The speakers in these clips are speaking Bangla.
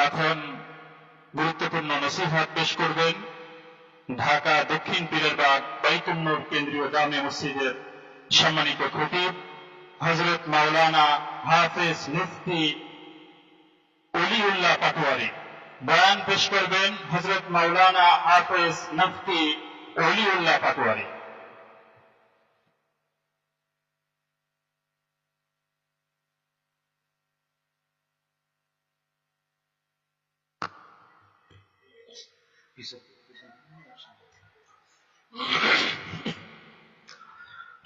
এখন গুরুত্বপূর্ণ নসিহত পেশ করবেন ঢাকা দক্ষিণ পীরেরবাগ বাইতুন নূর কেন্দ্রীয় জামে মসজিদের সম্মানিত খতিব হযরত মাওলানা হাফেজ মুফতি ওলিউল্লাহ পাটোয়ারি। বয়ান পেশ করবেন হযরত মাওলানা হাফেজ মুফতি ওলিউল্লাহ পাটোয়ারি।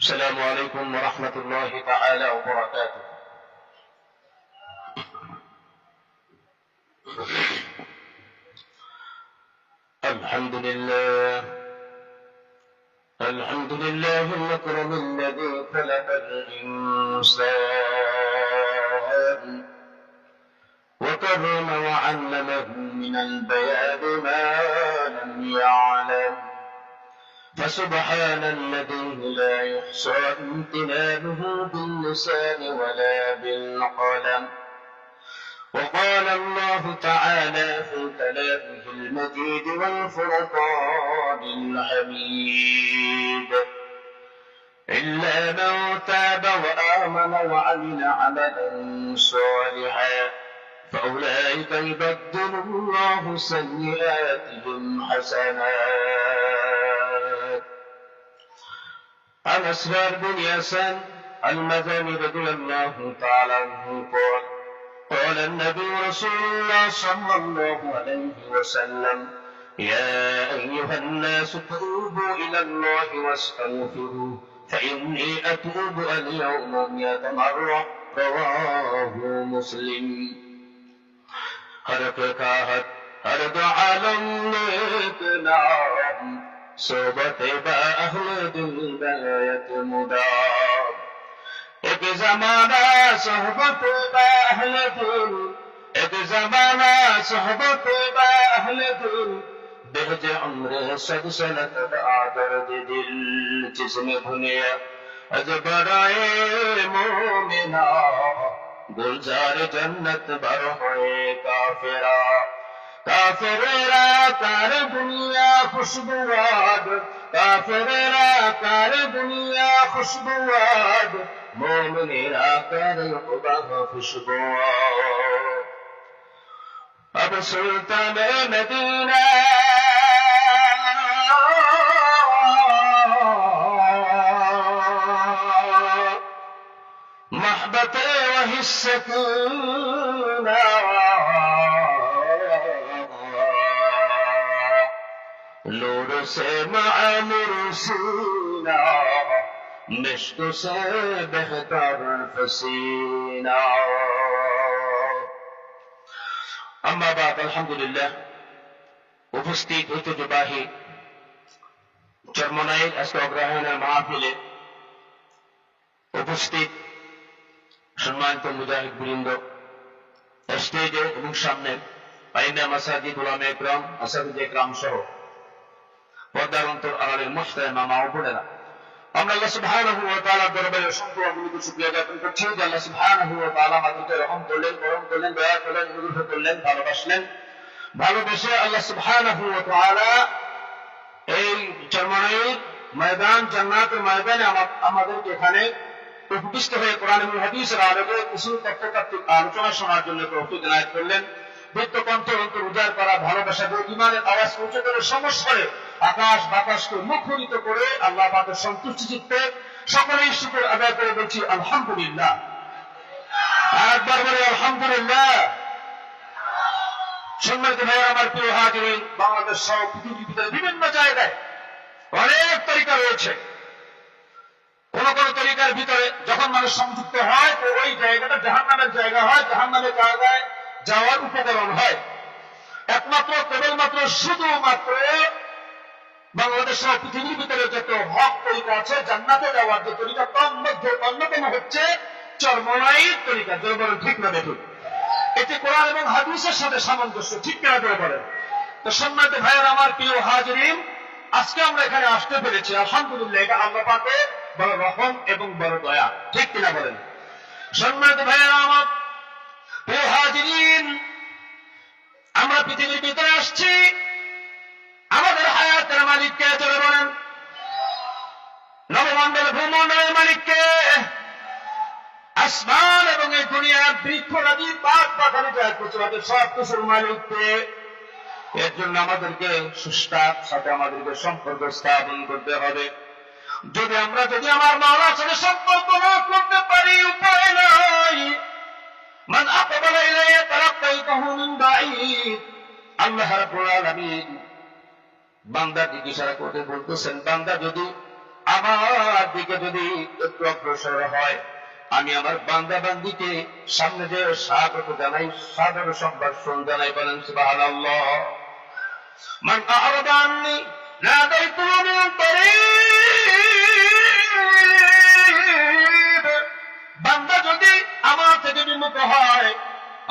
السلام عليكم ورحمة الله تعالى وبركاته. الحمد لله الأكرم الذي خلق الإنسان وكرم وعلمه من البيان ما لم يعلم، فسبحان الذي لا يحصى امتنانه باللسان ولا بالقلم. وقال الله تعالى في كلامه المجيد والفرقان الحميد: إلا من تاب وآمن وعمل عملا صالحا فأولئك يبدل الله سيئاتهم حسنات. عن أسرار بن ياسان المدني رضي الله تعالى عنه قال: قال النبي رسول الله صلى الله عليه وسلم: يا أيها الناس توبوا إلى الله واستغفروه فإني أتوب اليوم 100 مرة. رواه مسلم. हर कहत हर दो आलम नेक नाम सोबत बा अहले दिल बैत मुदाम. एक जमाना सोहबत बा अहले दिल, एक जमाना सोहबत बा अहले दिल, बेहज उम्र सलसलत आदर दिल, जिसमें भुनिया अजबराए मोमिना गुलजार जन्नत भर होए काफिरा. काफिरा कर दुनिया खुशबुआद, काफिरा कर दुनिया खुशबुआद, मोमिनेरा कर खुदा खुशबुआद. अब सुल्तान मदीना महबत वही सकीना, नूर से मामूर सीना, मिश्क से बेहतर फसीना. अम्मा बाद अल्हम्दुलिल्लाह. उपस्थित ঐতিহ্যবাহী চরমনাইল আজকে অগ্রহায়ণের মাহফিলে উপস্থিত সম্মানিত মুজাহিদ বৃন্দ, স্টেজে এবং সামনে আইনা মাসাজিদ উলামা ইকরাম, আসাদিদ ইকরাম সহ পর্দার অন্তর আড়ালের মুহতারামা মা ও বোনেরা, আমরা আল্লাহ সুবহানাহু ওয়া তাআলার দরবারে অসংখ্য অগণিত শুকরিয়া জ্ঞাপন করছি যে আল্লাহ সুবহানাহু ওয়া তাআলা আমাদেরকে রহম করলেন, করম করলেন, দয়া করলেন, অনুগ্রহ করলেন, ভালোবাসলেন। ভালোবেসে আল্লাহ সুবহানাহু ওয়া তাআলা এই চরমনাইল ময়দান, জান্নাতের ময়দানে আমাদেরকে এখানে উপবিষ্ট হয়ে কোরআন এবং হাদিসের আলোকে উসুল তত্ত্বতাত্ত্বিক আলোচনা শোনার জন্য তৌফিক এনায়েত করলেন। বৃত্ত কণ্ঠ অন্তর উজাড় করা ভালোবাসা দিয়ে ঈমানের আওয়াজ পৌঁছে করে সমস্বরে আকাশ বাতাসকে মুখরিত করে আল্লাহ পাকের সন্তুষ্টি চিত্তে সকলেই শুকর আদায় করে বলছি আলহামদুলিল্লাহ। একবার বলে আলহামদুলিল্লাহ। সম্মানিত ভাইয়েরা, আমার প্রিয় হাজিরিন, বাংলাদেশ সহ পৃথিবীর ভিতরে বিভিন্ন জায়গায় অনেক তরিকা রয়েছে। কোন কোন তরিকার ভিতরে যখন মানুষ সংযুক্ত হয় তো ওই জায়গাটা জাহান্নামের জায়গা হয়, জাহান্নামের জায়গায় যাওয়ার উপকরণ হয়। একমাত্র কেবলমাত্র শুধুমাত্র বাংলাদেশ সহ পৃথিবীর ভিতরে যত হক তরিকা আছে জান্নাতে যাওয়ার যে তরিকা, তার মধ্যে অন্যতম হচ্ছে চরমনাইল তরিকা। জোরে বলেন ঠিক না দেখুন, এটি কোরআন এবং হাদিসের সাথে সামঞ্জস্য, ঠিক কিনা জোরে বলেন। তো সম্মানিত ভাইয়ের, আমার প্রিয় হাজিরিন, আজকে আমরা এখানে আসতে পেরেছি আলহামদুলিল্লাহ। এটা আল্লাহ পাকের বড় রহম এবং বড় দয়া, ঠিক কিনা বলেন। সম্মানিত ভাইয়েরা, আমার প্রিয় হাজিরিন, পৃথিবীর ভিতরে আসছি, আমাদের হায়াতের মালিককে চলে বলেন, নবমণ্ডল ভূমণ্ডলের মালিককে, আসমান এবং এই দুনিয়ার বৃক্ষ নদী পাক পাখালি যা কিছু আছে সব কিছুর মালিককে। এর জন্য আমাদেরকে সুস্থার সাথে আমাদেরকে সম্পর্ক স্থাপন করতে হবে। যদি আমার মাওলার সাথে সম্পর্ক না করতে পারি, উপায় নাই। মান আকবালা ইলাইয়া তারাক্কাইতাহু মিন বাঈদ। আল্লাহ রাব্বুল আলামিন বান্দার দিকে ইশারা করে বলতেছেন, বান্দা যদি আমার দিকে যদি একটু অগ্রসর হয়, আমি আমার বান্দা বান্দিকে সামনে যে স্বাগত জানাই, সাদর সম্ভাষণ জানাই। বলেন সুবহানাল্লাহ। মান আ'রাদা আন্নী নাদাইতুহু মিন করিব। বান্দা যদি আমার থেকে বিমুখ হয়,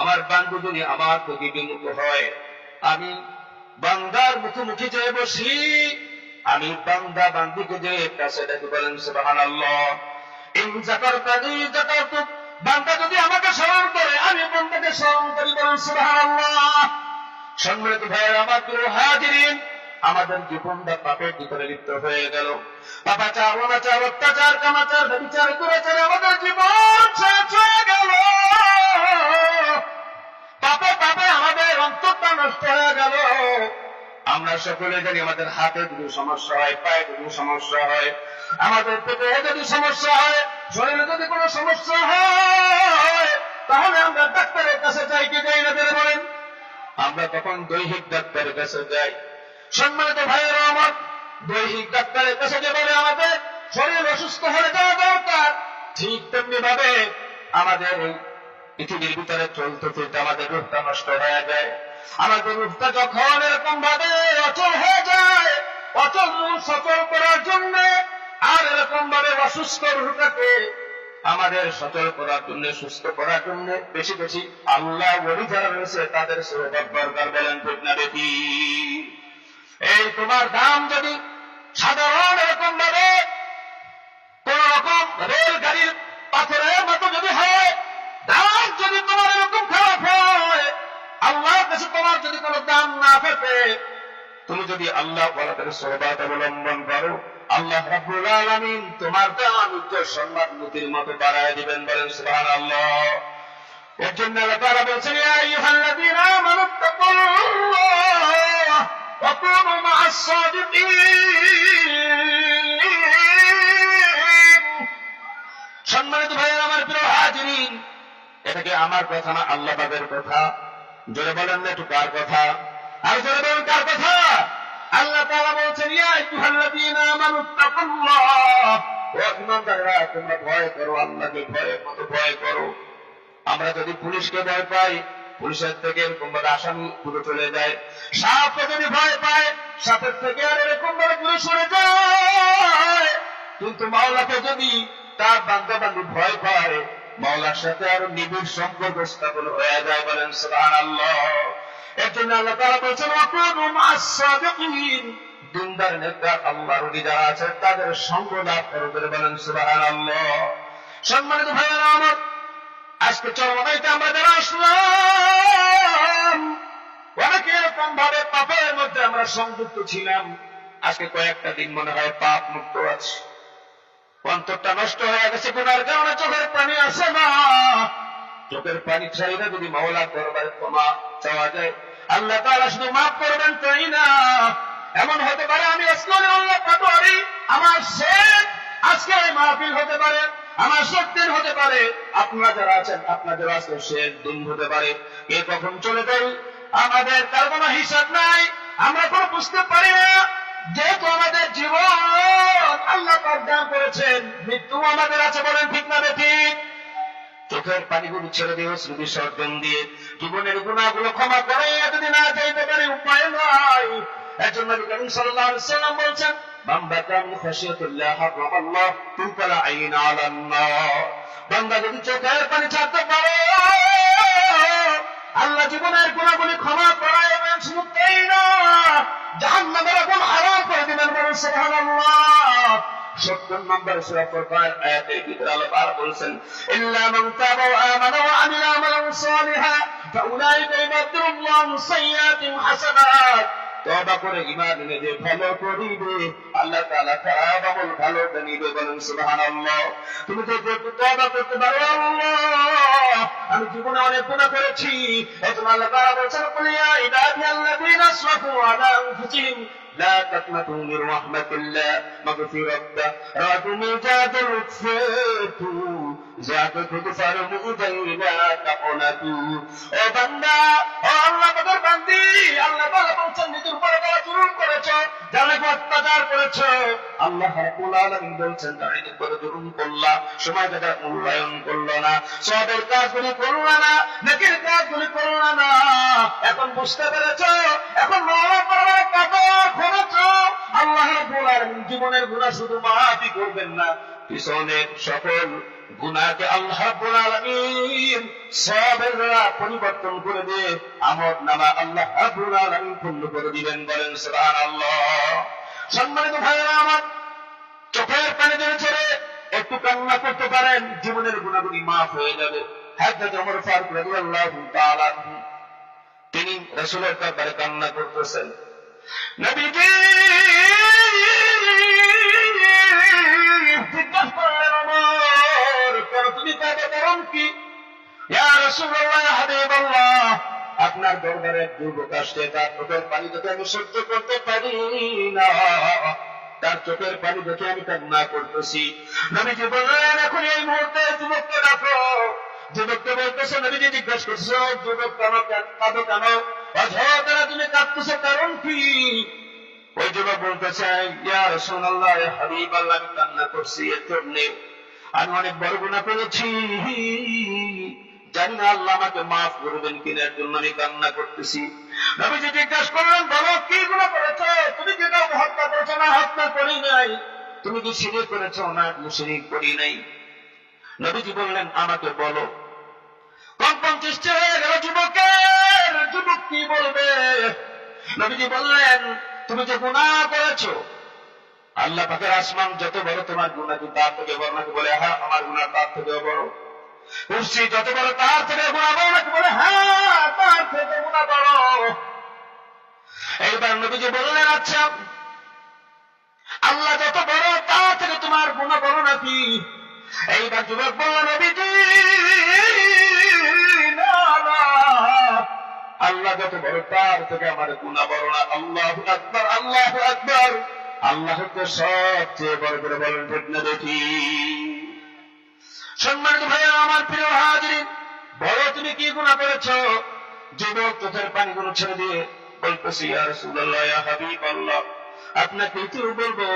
আমার বান্দা যদি আমার থেকে বিমুখ হয়, আমি বান্দার মুখোমুখি যে বসি, আমি বান্দা বান্দিকে যে কাছে ডাকি। বলেন সুবহানাল্লাহ। ইন যাকারতানি যাকারতুক। বান্দা যদি আমাকে স্মরণ করে, আমি বান্দাকে স্মরণ করি। বলেন সুবহানাল্লাহ। সম্মানিত ভাইয়েরা আমার, প্রিয় হাজিরিন, আমাদের জীবনটা পাপের ভিতরে লিপ্ত হয়ে গেল। পাপাচার, অনাচার, অত্যাচার, কামাচার, ব্যভিচার, দুরাচারে আমাদের জীবন শেষ হয়ে গেল। পাপে পাপে আমাদের অন্তরটা নষ্ট হয়ে গেল। আমরা সকলে জানি আমাদের হাতে যদি সমস্যা হয়, পায়ে যদি সমস্যা হয়, আমাদের পেটে যদি সমস্যা হয়, শরীরে যদি কোনো সমস্যা হয়, তাহলে আমরা ডাক্তারের কাছে যাই কি যাই না? বলেন, আমরা তখন দৈহিক ডাক্তারের কাছে যাই। সম্মানিত ভাইয়েরা আমার, দৈহিক ডাক্তারের কাছে যে বলে আমাদের শরীর অসুস্থ হয়ে যাওয়া দরকার, ঠিক তেমনি ভাবে আমাদের এই পৃথিবীর ভিতরে চলতে চলতে আমাদের রূপটা নষ্ট হয়ে যায়। আমাদের রূপটা যখন এরকম ভাবে অচল হয়ে যায়, অচল সচল করার জন্য, আর এরকম ভাবে অসুস্থ রূপটাকে আমাদের সচল করার জন্য, সুস্থ করার জন্য বেশি বেশি আল্লাহ ওলি যারা রয়েছে তাদের সহযোগ দরকার। বলেন ঠিক না বেশি? এই তোমার দাম যদি সাধারণ এরকম ভাবে কোন রকম রেলগাড়ির পাথরের মতো যদি হয়, দাম যদি তোমার এরকম খারাপ হয়, আল্লাহর কাছে তোমার যদি কোনো দাম না পেতে, তুমি যদি আল্লাহ ওয়ালাদের সহবত অবলম্বন করো, আল্লাহ রাব্বুল আলামিন তোমার দাম ইজ্জত সম্মান নদীর মতো বাড়ায় দিবেন। বলেন সুবহানাল্লাহ। এর জন্য আল্লাহ তাআলা বলেছেন, ইয়া আইয়ুহাল্লাযীনা আমানু তাকুল্লাহ ওয়া কুনু মা'আস সাদিকিন। সম্মানিত ভাইয়েরা আমার, প্রিয় হাজিরিন, এটা কি আমার কথা না, আল্লাহ পাকের কথা? জোরে বলেন না একটু কার কথা? আর জোরে বলেন কার কথা? আল্লাহ তাআলা বলছেন, ইয়া আইয়ুহাল্লাযীনা আমানু তাকুল্লাহ। ও ঈমানদাররা, তোমরা ভয় করো, আল্লাহকে ভয় করো। আমরা যদি পুলিশকে ভয় পাই, পুলিশের থেকে এরকম ভাবে আসামি দূরে চলে যায়। সাপকে যদি ভয় পায়, সাপের থেকে আর এরকম ভাবে দূরে সরে যায়। কিন্তু মাওলাকে যদি তার বান্দা বান্দি ভয় পায়, মাওলার সাথে আরো নিবিড় সম্পর্ক স্থাপন হয়ে যায়। বলেন সুবহানাল্লাহ। এর জন্য আল্লাহ তাআলা বলেছেন, ওয়া কুনু মা'আস সাদিকিন। দিনদার নেতা আল্লাহর ওলি যারা আছে তাদের সঙ্গ লাভ করবে। বলেন সুবহানাল্লাহ। সম্মানিত ভাইয়েরা আমার, আজকে চরমাইতে আমরা যারা আসলাম, অনেকে এরকম ভাবে পাপের মধ্যে আমরা সংযুক্ত ছিলাম। আজকে কয়েকটা দিন মনে হয় পাপ মুক্ত আছে, অন্তরটা নষ্ট হয়ে গেছে গুনার কারণে, চোখের পানি আসে না। চোখের পানি চাইলে যদি মাওলার দরবারে ক্ষমা চাওয়া যায়, আল্লাহ তাআলা শুধু মাফ করবেন তাই না, এমন হতে পারে আমি আজকে আল্লাহ পাটোয়ারি, আমার শেখ আজকে মাহফিল হতে পারে, আমার শেখ দিন হতে পারে, আপনারা যারা আছেন আপনাদের আজকে শেখ দিন হতে পারে। কে কখন চলে যাই আমাদের তার কোনো হিসাব নাই, আমরা কোনো বুঝতে পারি না। যেহেতু আমাদের জীবন আল্লাহ পাক দান করেছেন, মৃত্যু আমাদের আছে। বলেন ঠিক না ঠিক? চোখের পানিগুলো ছেড়ে দিয়ে স্মৃতি বিসর্জন দিয়ে জীবনের গুনাহগুলো ক্ষমা করে যদি না চাইতে পারি, উপায় নাই। এর জন্য নবী করিম সাল্লাল্লাহু আলাইহি ওয়াসাল্লাম বলেছেন, মান বাকা মিন খাশিয়াতিল্লাহ হারামাল্লাহ তুকাল আইন আলান নার। বান্দা যদি চোখের পানি ছাড়তে পারে, আল্লাহ জীবনের গুনাহগুলো ক্ষমা করাবেন। শুধু তাই না, জাহান্নামের আগুন হারাম করে দিবেন। বলেন সুবহানাল্লাহ। 70 নম্বর সূরা ফুরকান আয়াতের ভিতরে আল্লাহ পাক বলেছেন, ইল্লা মান তাবা ওয়া আমানা ওয়া আমিলা আমালান সালিহা ফাউলাইকা ইবাদুল্লাহু সাইয়্যাতিহিম হাসানাত। তওবা করে ঈমান এনে যে ভালো করিবে আল্লাহ তাআলা তার আমল ভালো বানিয়ে বলেন সুবহানাল্লাহ। তুমি তো তওবা করতে পারো, আল্লাহ আমি জীবনে অনেক গুনাহ করেছি, এজন্য আল্লাহ তাআলা বলেন কুল ইয়া ইবাদিয়াল্লাযীনা আসরাফু আলা আনফুসিহিম لا تقنطوا من رحمة الله مغفرة ربكم تغفروا যাকে কুফার মুজাই না তাকনাতু। ও বান্দা, ও আল্লাহ পাকের বান্দি, আল্লাহ তাআলা বলেন নিজের উপর যারা জুলুম করেছো, যারা অত্যাচার করেছো, আল্লাহ রাব্বুল আলামিন বলেন যারা নিজের উপর জুলুম করলা, সময় যারা মূল্যায়ন করলো না, সবের কাজগুলি করলো না, নেকির কাজগুলি করলো না, এখন বুঝতে পেরেছো, এখন মওলা পাকের কাছে করেছো, আল্লাহ রাব্বুল আলামিন জীবনের গুনাহ শুধু মাফই করবেন না, পিছনের সকল গুনাহকে আল্লাহ রাব্বুল আলামিন সওয়াবের দ্বারা পরিবর্তন করে দিয়ে আমলনামা আল্লাহ রাব্বুল আলামিন পূর্ণ করে দিবেন, বলেন সুবহানাল্লাহ। সম্মানিত ভাইরা আমার, চোখের পানি ধরে ছেড়ে একটু কান্না করতে পারেন, জীবনের গুনাহগুলি মাফ হয়ে যাবে। হযরত ওমর ফারুক রাদিয়াল্লাহু তাআলা তিনি রাসূলের দরবারে কান্না করতেছেন, নবীজি জিজ্ঞাসা করলেন, ওমর কেন তুমি কাঁদো, কারণ কি? ইয়া রাসূলুল্লাহ, ইয়া হাবিবাল্লাহ, আপনার দরবারে এক যুবক আসছে, তার চোখের পানি দেখে আমি সহ্য করতে পারি না, তার চোখের পানি দেখে আমি কান্না করতেছি। নবীজি বললেন, এখন এই মুহূর্তে যুবককে ডাকো। যুবককে বলতেছে, নবীজি জিজ্ঞাসা করছে, যুবক কেন কাঁদো, কেন অঝরে তুমি কাঁদতেছো, কারণ কি? ওই যুবক বলতেছে, ইয়া রাসূলুল্লাহ, ইয়া হাবিবাল্লাহ, আমি কান্না করছি এর জন্যে আমি অনেক বড় গুনাহ করেছি, জানি না আল্লাহ আমাকে মাফ করবেন কিনা, এর জন্য আমি কান্না করতেছি। নবীজি জিজ্ঞাসা করলেন, বলো কি গুনাহ করেছো? তুমি কি কাউকে হত্যা করেছো? না, হত্যা করি নাই। তুমি কি শিরক করেছো? না, শিরক করি নাই। নবীজি বললেন, আমাকে বলো। কম্পন সৃষ্টি হয়ে গেল যুবকের। যুবক কি বলবে? নবীজি বললেন, তুমি যে গুনাহ করেছো, আল্লাহ পাকের আসমান যত বড়, তোমার গুনাহ কি তার থেকে বড় নাকি? বলে, হ্যাঁ, আমার গুনাহ তার থেকে বড়। কুরসি যত বড়, তার থেকে গুনাহ বড় নাকি? বলে, হ্যাঁ, তার থেকে গুনাহ বড়। এইবার নবীজি বললেন, আচ্ছা, আল্লাহ যত বড়, তার থেকে তোমার গুনাহ বড় নাকি? এইবার যুবক বলল, নবীজি না, না, আল্লাহ যত বড়, তার থেকে আমার গুনাহ বড় না। আল্লাহু আকবার, আল্লাহু আকবার। আল্লাহ তো সবচেয়ে বড় করে বলেন, ঠিক না? দেখি। সম্মানিত ভাইয়া আমার, প্রিয় হাজিরিন, বলো তুমি কি গুনাহ করেছো? যুবক চোখের পানিগুলো ছেড়ে দিয়ে বলতেছি, ইয়া রাসূলুল্লাহ, ইয়া হাবিবাল্লাহ, আপনাকে কি বলবো?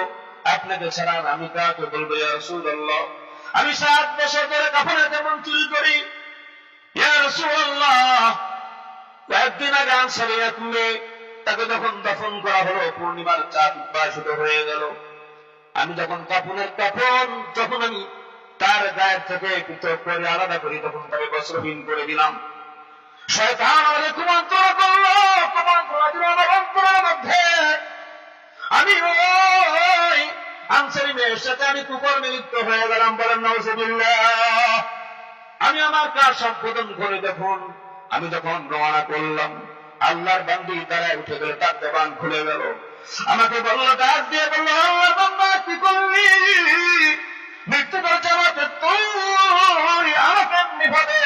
আপনাকে ছাড়া আমি কাকে বলবো? ইয়া রাসূলুল্লাহ, আমি 7 বছর ধরে কাফনের যেমন চুরি করি। ইয়া রাসূলুল্লাহ, কয়েকদিন আগে আনসারী এক মেয়ে, তাকে যখন দফন করা হলো, পূর্ণিমার চাঁদ উদ্ভাসিত হয়ে গেল। আমি যখন কাফনের কাফন যখন আমি তার গায়ের থেকে পৃথক করে আলাদা করি, তখন তাকে বস্ত্রহীন করে দিলাম। শয়তান আমাকে কুমন্ত্রণা করলো, কুমন্ত্রণা দিল আমার অন্তরের মধ্যে। আমি ওই আনসারী মেয়ের সাথে আমি কুকর্মে লিপ্ত হয়ে গেলাম, বলেন নাউযুবিল্লাহ। আমি আমার কাজ সম্পাদন করে দেখুন, আমি যখন রওনা করলাম, আল্লাহর বান্দি দাঁড়ায় উঠে গেল, তার জবান খুলে গেল, আমাকে বলল, ডাক দিয়ে বলল, আল্লাহর বান্দা কি করলি? মৃত্যু করেছে আমাকে, তুই আমাকে নিভাবে,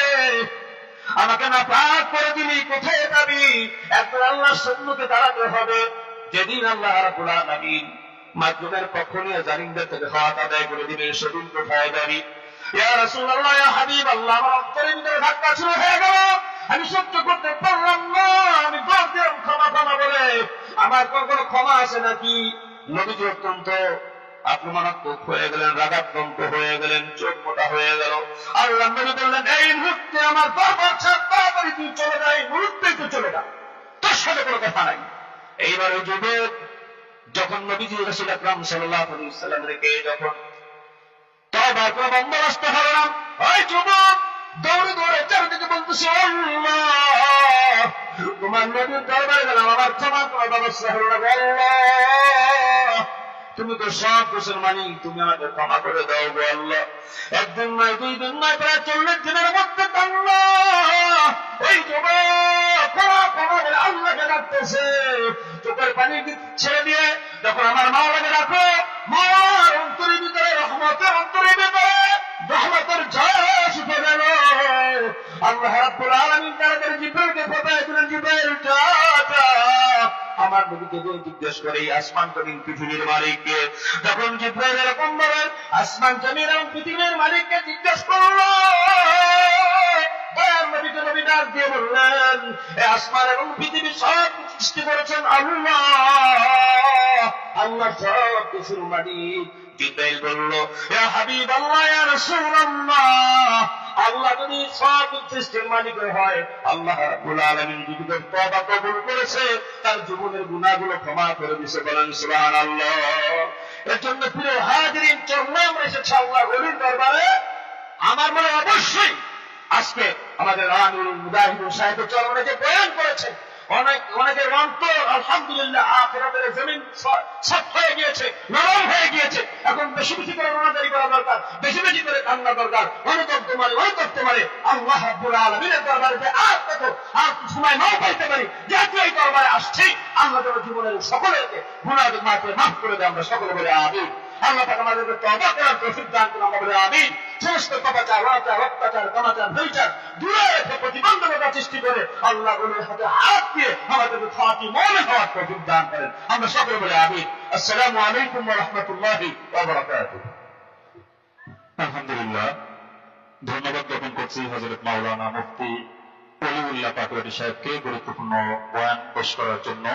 আমাকে নাপাক করে দিলি, কোথায় যাবি? একবার আল্লাহর সম্মুখে দাঁড়াতে হবে। যেদিন আল্লাহ রাব্বুল আলামিন মাধ্যমের পক্ষ নিয়ে জালিমদের থেকে হাত আদায় করে দিবেন, সেদিন কোথায় যাবি? ইয়া রাসূলুল্লাহ, ইয়া হাবিবাল্লাহ, আমার অন্তরের ভিতরে ধাক্কা শুরু হয়ে গেল। আমি সহ্য করতে পারলাম না, আমি দৌড় দিলাম ক্ষমা ক্ষমা বলে। আমার কোনো ক্ষমা আছে নাকি? নবীজি অত্যন্ত আক্রমণাত্মক হয়ে গেলেন, রাগাত্মক হয়ে গেলেন, চোখ মোটা হয়ে গেল। আল্লাহ নবী বললেন, এই মুহূর্তে আমার দরবার ছাড়, তাড়াতাড়ি তুই চলে যা, এই মুহূর্তে তুই চলে যা, তোর সাথে কোনো কথা নাই। এইবার ওই যুবক যখন নবীজি রাসূল আকরাম সাল্লাল্লাহু আলাইহি ওয়াসাল্লাম রেখে যখন তওবার কোনো বন্দোবস্ত হলো না, ওই যুবক দৌড়ে দৌড়ে চারিদিকে বলতেছে, আল্লাহ, তোমার নবীর দরবারে গেলাম, আমার ক্ষমা করার ব্যবস্থা হলো না। আল্লাহ, তুমি তো সব কিছুর মালিক, তুমি আমাকে ক্ষমা করে দাও গো আল্লাহ। একদিন নয়, 2 দিন নয়, প্রায় 40 দিনের মধ্যে আল্লাহ ওই যুবক আল্লাহকে ডাকতেছে, চোখের পানি ছেড়ে দিয়ে যখন আমার মাওলাকে ডাকো, মাওলার অন্তরের ভিতরে রহমতের, অন্তরের ভিতরে রহমতের ঝড় উঠে গেল। আল্লাহ রাব্বুল আলামিন তাদের জিব্রাইলকে পাঠায় দিলেন, জিব্রাইল যা আমার নবীকে জিজ্ঞেস করে এই আসমান জমিন পৃথিবীর মালিককে। যখন জিব্রাইল এরকম বলেন, আসমান জমিন এবং পৃথিবীর মালিককে জিজ্ঞেস করলো, দয়ার নবীকে নবী ডাক দিয়ে বললেন, এই আসমান এবং পৃথিবী সব সৃষ্টি করেছেন আল্লাহ, আল্লাহ সব কিছুর মালিক। জিব্রাইল বলল, ইয়া হাবিব আল্লাহ, ইয়া রাসূলুল্লাহ, আল্লাহ যদি সব সৃষ্টির মালিক হয়, আল্লাহ রাব্বুল আলামিন যদি তওবা কবুল করেছে, তার জীবনের গুনাহগুলো ক্ষমা করে দিয়েছে, বলেন সুবহানাল্লাহ। এর জন্য প্রিয় হাজিরিন, চললাম আমরা এসেছি আল্লাহ ওলির দরবারে। আমার মনে অবশ্যই আজকে আমাদের আমিরুল মুজাহিদুল সাহেব চরমে যে বয়ান করেছেন, অনেকের অন্তর আলহামদুলিল্লাহ আখিরাতের জমিন সফট হয়ে গিয়েছে, নরম হয়ে গিয়েছে। এখন বেশি বেশি করে রোনাদারি করা দরকার, বেশি বেশি করে কান্না দরকার, অনুতপ্ত মারে আল্লাহ রাব্বুল আলামিনের দরবারে যে আর কত আর সময় নাও পাইতে পারি, যেহেতু এই দরবারে আসছি, আল্লাহ তাআলা জীবনের সকলেরকে গুনাহ মাফ করে দেয়, আমরা সকলে বলে আমিন। আল্লাহ তাআলা আমাদেরকে তওবা করার তৌফিক দান করুন, আমরা বলে আমিন। সমস্ত পাপাচার, অনাচার, অত্যাচার, কামাচার, ব্যভিচার দূরে রেখে প্রতিবন্ধকতা সৃষ্টি করে আল্লাহ ওলির হাতে হাত দিয়ে আমাদেরকে খাঁটি মুমিন হওয়ার তৌফিক দান করেন, আমরা সকলে বলে আমিন। আসসালামু আলাইকুম ওয়া রাহমাতুল্লাহি ওয়া বারাকাতুহু। আলহামদুলিল্লাহ, ধন্যবাদ জ্ঞাপন করছি হযরত মাওলানা মুফতি ওলিউল্লাহ পাটোয়ারী সাহেবকে গুরুত্বপূর্ণ বয়ান পেশ করার জন্য।